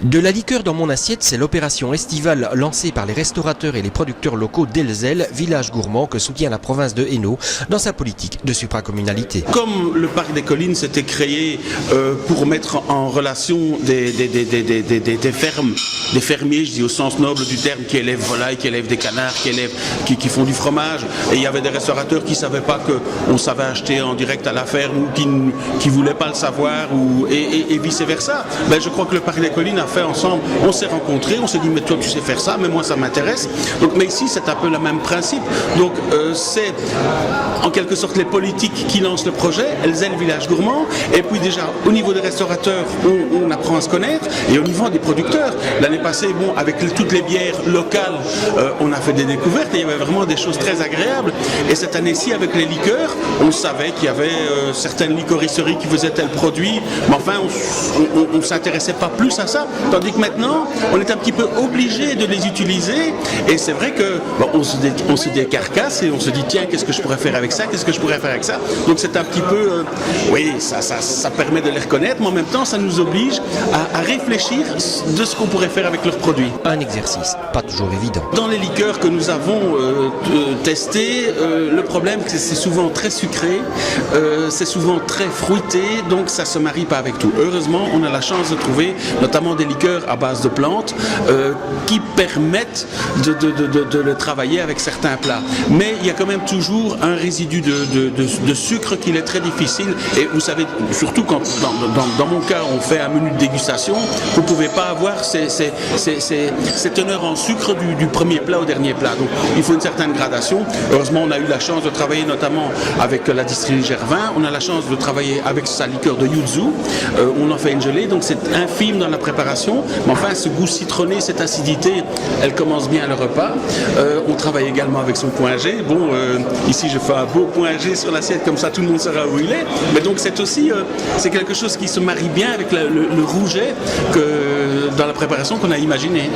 De la liqueur dans mon assiette, c'est l'opération estivale lancée par les restaurateurs et les producteurs locaux d'Elzel, village gourmand que soutient la province de Hainaut dans sa politique de supracommunalité. Comme le parc des collines s'était créé pour mettre en relation des fermes, des fermiers, je dis au sens noble du terme, qui élèvent volailles, qui élèvent des canards, qui font du fromage, et il y avait des restaurateurs qui ne savaient pas qu'on savait acheter en direct à la ferme ou qui ne voulaient pas le savoir et vice versa. Ben, je crois que le parc des collines a fait ensemble, on s'est rencontrés, on s'est dit mais toi tu sais faire ça, mais moi ça m'intéresse. Donc, mais ici c'est un peu le même principe. Donc c'est en quelque sorte les politiques qui lancent le projet, Elzel Village Gourmand, et puis déjà au niveau des restaurateurs on apprend à se connaître, et au niveau des producteurs, l'année passée bon, avec toutes les bières locales on a fait des découvertes et il y avait vraiment des choses très agréables, et cette année-ci avec les liqueurs on savait qu'il y avait certaines liquorisseries qui faisaient tel produit, mais enfin on ne s'intéressait pas plus à ça. Tandis que maintenant, on est un petit peu obligé de les utiliser, et c'est vrai que bon, on se décarcasse et on se dit tiens, qu'est-ce que je pourrais faire avec ça, qu'est-ce que je pourrais faire avec ça. Donc c'est un petit peu, oui, ça permet de les reconnaître, mais en même temps ça nous oblige à réfléchir de ce qu'on pourrait faire avec leurs produits. Un exercice, pas toujours évident. Dans les liqueurs que nous avons testées, le problème c'est que c'est souvent très sucré, c'est souvent très fruité, donc ça se marie pas avec tout. Heureusement, on a la chance de trouver notamment des liqueurs à base de plantes qui permettent de le travailler avec certains plats. Mais il y a quand même toujours un résidu de sucre qu'il est très difficile, et vous savez, surtout quand dans mon cas on fait un menu de dégustation, vous ne pouvez pas avoir ces teneurs en sucre du premier plat au dernier plat. Donc il faut une certaine gradation. Heureusement, on a eu la chance de travailler notamment avec la distillerie Gervin, on a la chance de travailler avec sa liqueur de yuzu, on en fait une gelée, donc c'est infime dans la préparation, mais enfin ce goût citronné, cette acidité, elle commence bien le repas. On travaille également avec son point G. Bon, ici je fais un beau point G sur l'assiette, comme ça tout le monde saura où il est, mais donc c'est aussi c'est quelque chose qui se marie bien avec le rouget que dans la préparation qu'on a imaginé.